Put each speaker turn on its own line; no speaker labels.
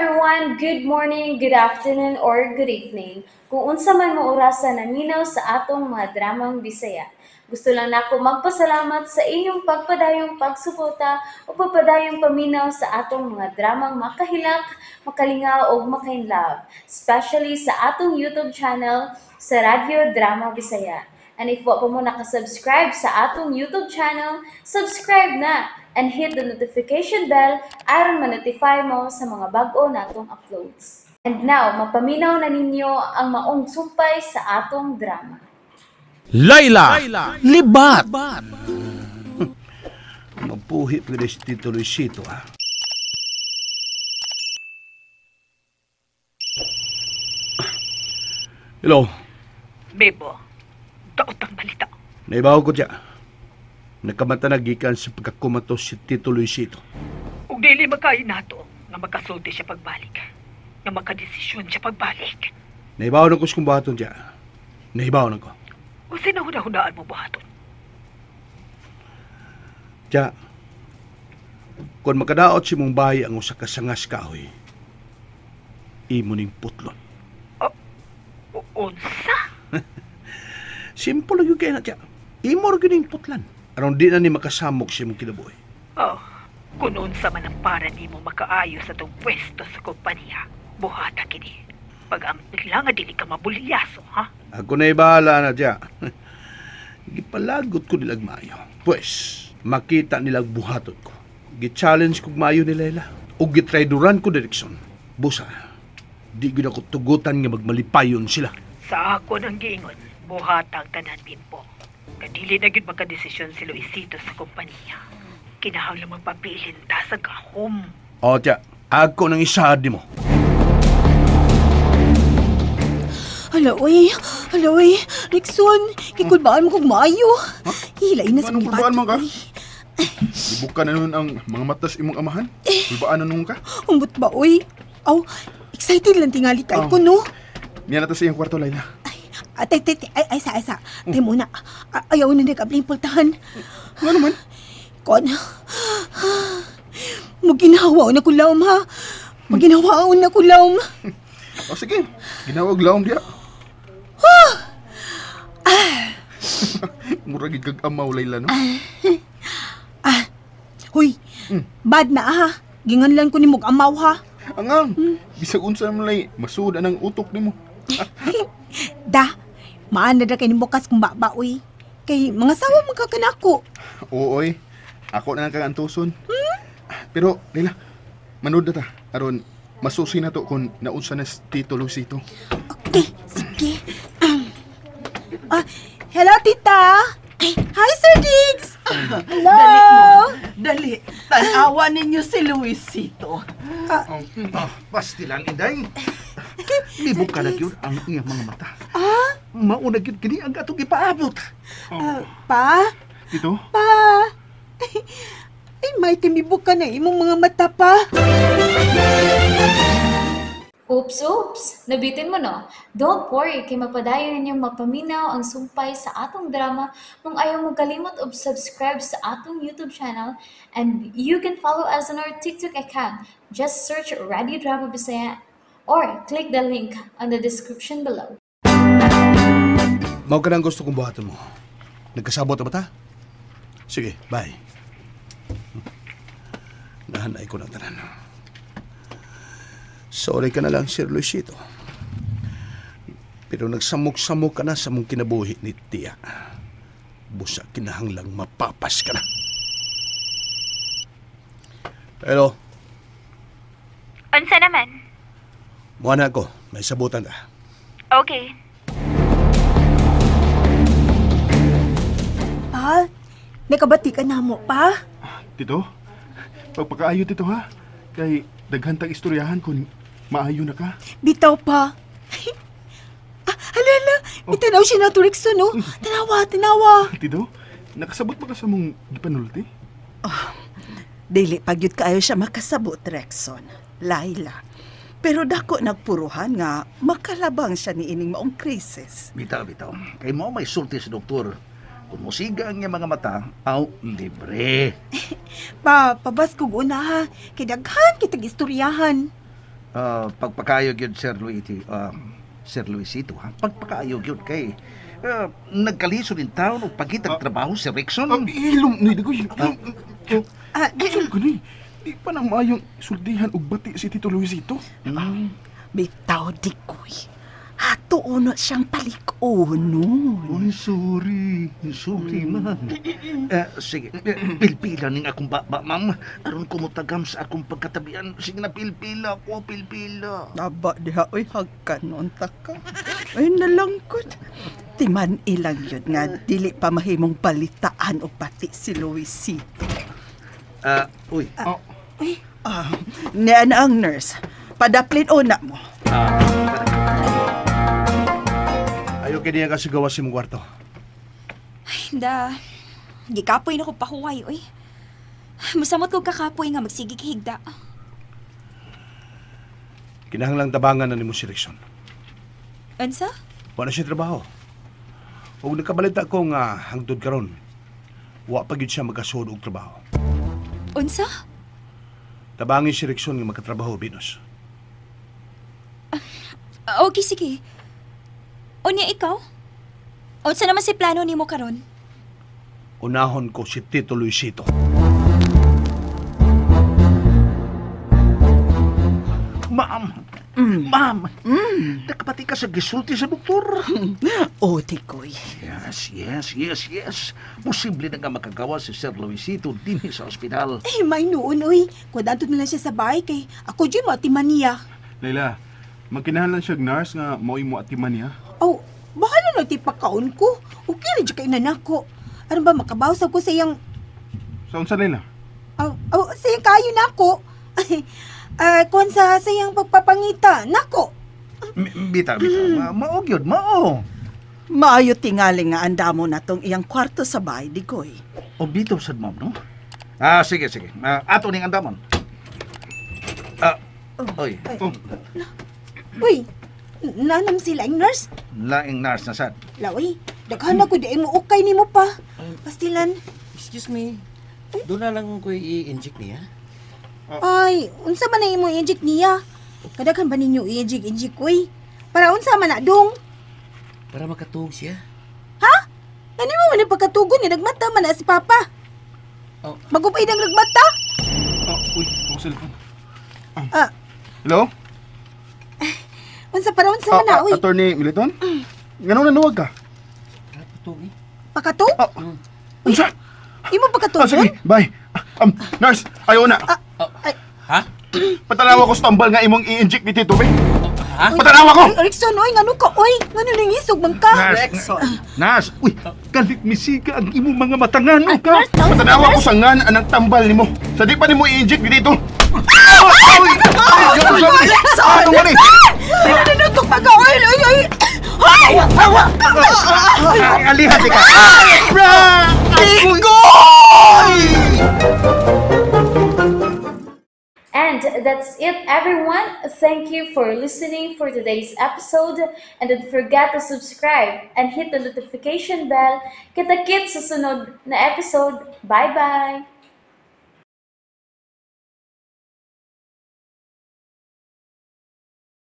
everyone, good morning, good afternoon, or good evening. Kung unsa man mo orasan naminaw sa atong mga dramang Bisaya. Gusto lang nako magpasalamat sa inyong pagpadayong pagsuporta o pagpadayong paminaw sa atong mga dramang makahilak, makalingaw o makainlove, especially sa atong YouTube channel sa Radyo Drama Bisaya. And if wa pa mo nakasubscribe sa atong YouTube channel, subscribe na and hit the notification bell aron ma-notify mo sa mga bag-o natong uploads. And now, mapaminaw na ninyo ang maong sumpay sa atong drama.
Layla, libat! Mapuhi pa rin si Tito Luisito, ha? Hello,
Bebo, daot ang balita.
naibaw ko dyan. Nakamata na gikan sa pagkakumatos si Tito Luisito.
Ug dili makain nato nga makasulti siya pagbalik. Nga makadesisyon siya pagbalik.
Naibaw na ko sa kumbaton dyan. Naibaw na ko.
O sinahuna-hunaan mo buhaton.
Dyan, kung makadaot si mong bahay ang usa ka sangas kahoy, imo ning putlon.
Unsa?
Simple lang yung kaya na dyan. Imo rin ning putlan. Aron di na ni makasamok si mong kinabuhi.
Oh, kung unsa man ang para ni mo makaayo sa tong pwesto sa kompanya, buhata kini. Pag-ampil lang nga dili ka mabulyaso, ha?
Ako na ibahala na dyan. Gipalagot ko nilag maayo. Pues, makita nilag buhaton ko. Gi-challenge kog maayo ni Lela. O gitrayduran ko direksyon. Busa, di gina ko tugutan nga magmalipayon sila.
Sa ako nang giingon, buhatang tanan bimpo. Kadili na gyud magkadesisyon si Luisito sa kompanya. Kinahanglan magpapilin ta sa gahom.
O tiya, ako nang isaad mo.
Hala, oy, Rickson, kikulbaan mo kong maayo. Hilay na sa
Anong kulbaan mo ka?
uy.
Ibuka na nun ang mga matas imong amahan? Kulbaan na nun ka?
Umbot ba, oy? Aw, excited lang tingali kay ko, no?
Miyan na ta sa iyong kwarto, Layla.
Ay, sa. Tay muna. Ayaw na nag-ablingpultahan.
Ano naman?
Kon, maginahawaon na kulawm, ha? Maginahawaon na kulawm.
O sige, ginawag laom diya. Muragid kag amaw, Layla, no?
Huy, bad na, ha? Ginganlan ko ni mong amaw, ha?
Angang, bisag unsa man lay, masuod ang utok nimo.
Da, maan na kay ni bukas kung baba, uy. Kay mga sawa magkakanako.
Ooy, ako na lang kang antuson. Pero, Layla, manood na ta. Aron, masusi na to kung naunsa na si Tito Luisito.
Okay, sige. Hello, tita. Hi, Sir Diggs. Hello.
Dali, tanawa ninyo si Luisito.
Pastilan, Inday. Libog ka na yun ang iyang mga mata. Mauna yun kini ang atong ipaabot.
Pa?
Tito?
Pa? Ay, may timibok ka na imong mga mata, pa.
Oops, nabitin mo no? Don't worry, kay mapadayon ninyong mapaminaw ang sumpay sa atong drama kung ayaw mo kalimot og subscribe sa atong YouTube channel and you can follow us on our TikTok account. Just search Radio Drama Bisaya or click the link on the description below.
Mao ka nang gusto kong buhaton mo. Nagkasabot na ba ta? Sige, bye. Nahanay ko ng tanan. Sorry ka na lang, Sir Luisito. Pero nagsamok-samok ka na sa mong kinabuhi ni Tia. Busa kinahanglang mapapas ka na. Hello,
Unsa naman?
muha ako. May sabutan ka.
Okay.
Pa? Nakabati ka na mo, pa?
Tito? Pagpakaayo, Tito, ha? Kay daghantang istoryahan kung maayo na ka.
Bitaw, pa. Halala, itanaw siya na to, Rickson, no? Tanawa.
Tito, nakasabot ba ka sa mong gipanulti?
Dili pagyud kaayo siya makasabot, Rexon. Layla. Pero dako nagpuruhan nga makalabang siya ni ining maong krisis.
Bitaw. Kay mo may sulti sa doktor. Kung musiga ang iyang mga mata, aw, libre.
Pa, pabas kong una, ha? Kidaghan kitag istoryahan.
Pagpakayog yun, Sir Luisito, ha? Pagpakayog yun kay nagkaliso din taon o pagitag trabaho si Rickson.
Ilong, ni Digoy.
Ah,
Saan ka ni? Di pa nang maayong sultihan og bati si Tito Luisito.
bitaw di ko'y. Hato uno siyang palikono.
Uy, sorry. Sorry, man. Sige, pilpila ning akong baba, ma'am. Aron ko mutagam sa akong pagkatabian. Sige na, pilpila ko, pilpila.
Aba diha, oy, hagkanon ta ka. Ay, nalangkot. Timan ilang yun nga, dili pa mahimong balitaan o pati si Luisito.
Uy.
Niya na ang nurse. Padaplin una mo.
Ayaw kini nga kasigawas si mong kwarto.
Da, gikapoy na ko pahuway, oy. Masamot ko kakapoy nga magsigi higda.
Kinahanglang tabangan na ni mo si Rickson.
Ansa?
Wala siya trabaho. Huwag nagkabalita ko nga hangtod karon. Wa pa gyud siya magkasud og trabaho.
Unsa?
Tabangin si Rickson nga magkatrabaho binos.
Okay, sige. Unya ikaw? Unsa naman si plano nimo karon?
Unahon ko si Tito Luisito.
Ma'am, nakapati ka sa gisulti sa doktor.
O, tikoy.
Yes. Posible na nga makagawa si Sir Luisito din sa ospital.
Eh, may noon, oy. Kudanto na lang siya sa bahay kay ako dyan matiman niya.
Layla, magkinahalan siya nurse nga mao imo atiman niya.
Oh, bahala na ti pagkaon ko. Okay rin dyan kay nanako. Ano ba makabawsag ko sa iyang...
Sa unsa Layla?
sa iyang kayo nako. Kung sa iyang pagpapangita, nako.
Bita. Mao gyud, mao.
Maayo tingali nga andamo na tong iyang kwarto sa bahay, dikoy.
O bitaw sad ma'am, no? Sige. Ato ning andamon. Oy,
Uy, nanam sila ang nurse.
laing nurse na sad.
Laway, daghan ako di mo ukay ni mo pa. Pastilan.
Excuse me. Doon na lang ko i-inject niya.
Ay, unsa man na imo inject niya? Kadaghan ba ninyo i-inject uy? Para unsa man na dong?
Para makatuog siya.
Ha? Ano mo man ang pagkatugon ni nagmata man na si Papa?
Oh.
Magupay ng nagmata?
Uy, ang cellphone.
Hello? Unsa para unsa man na uy?
Attorney Militon? Ngano nanuwag ka?
Para patuog eh.
Pakato?
Unsa?
Imo pagkatugon?
Sige, bye. Nurse, ayaw na.
Ha?
Patanawa ko sa tambal nga imong i-inject ni Tito, be.
Ha?
Patanawa ko!
Rickson, oy, ngano ka, oy? Ngano nang isog man ka?
Nas, uy, kalit misiga ang imong mga matangano ka.
Patanawa ko sa ngan anang tambal nimo. Sa di pa nimo i-inject ni Tito.
Rexon!
Pinanutok pa ka, oy, oy, oy! Ay!
Alihan ka.
And that's it, everyone. Thank you for listening for today's episode. And don't forget to subscribe and hit the notification bell. Kita-kits sa sunod na episode. Bye-bye!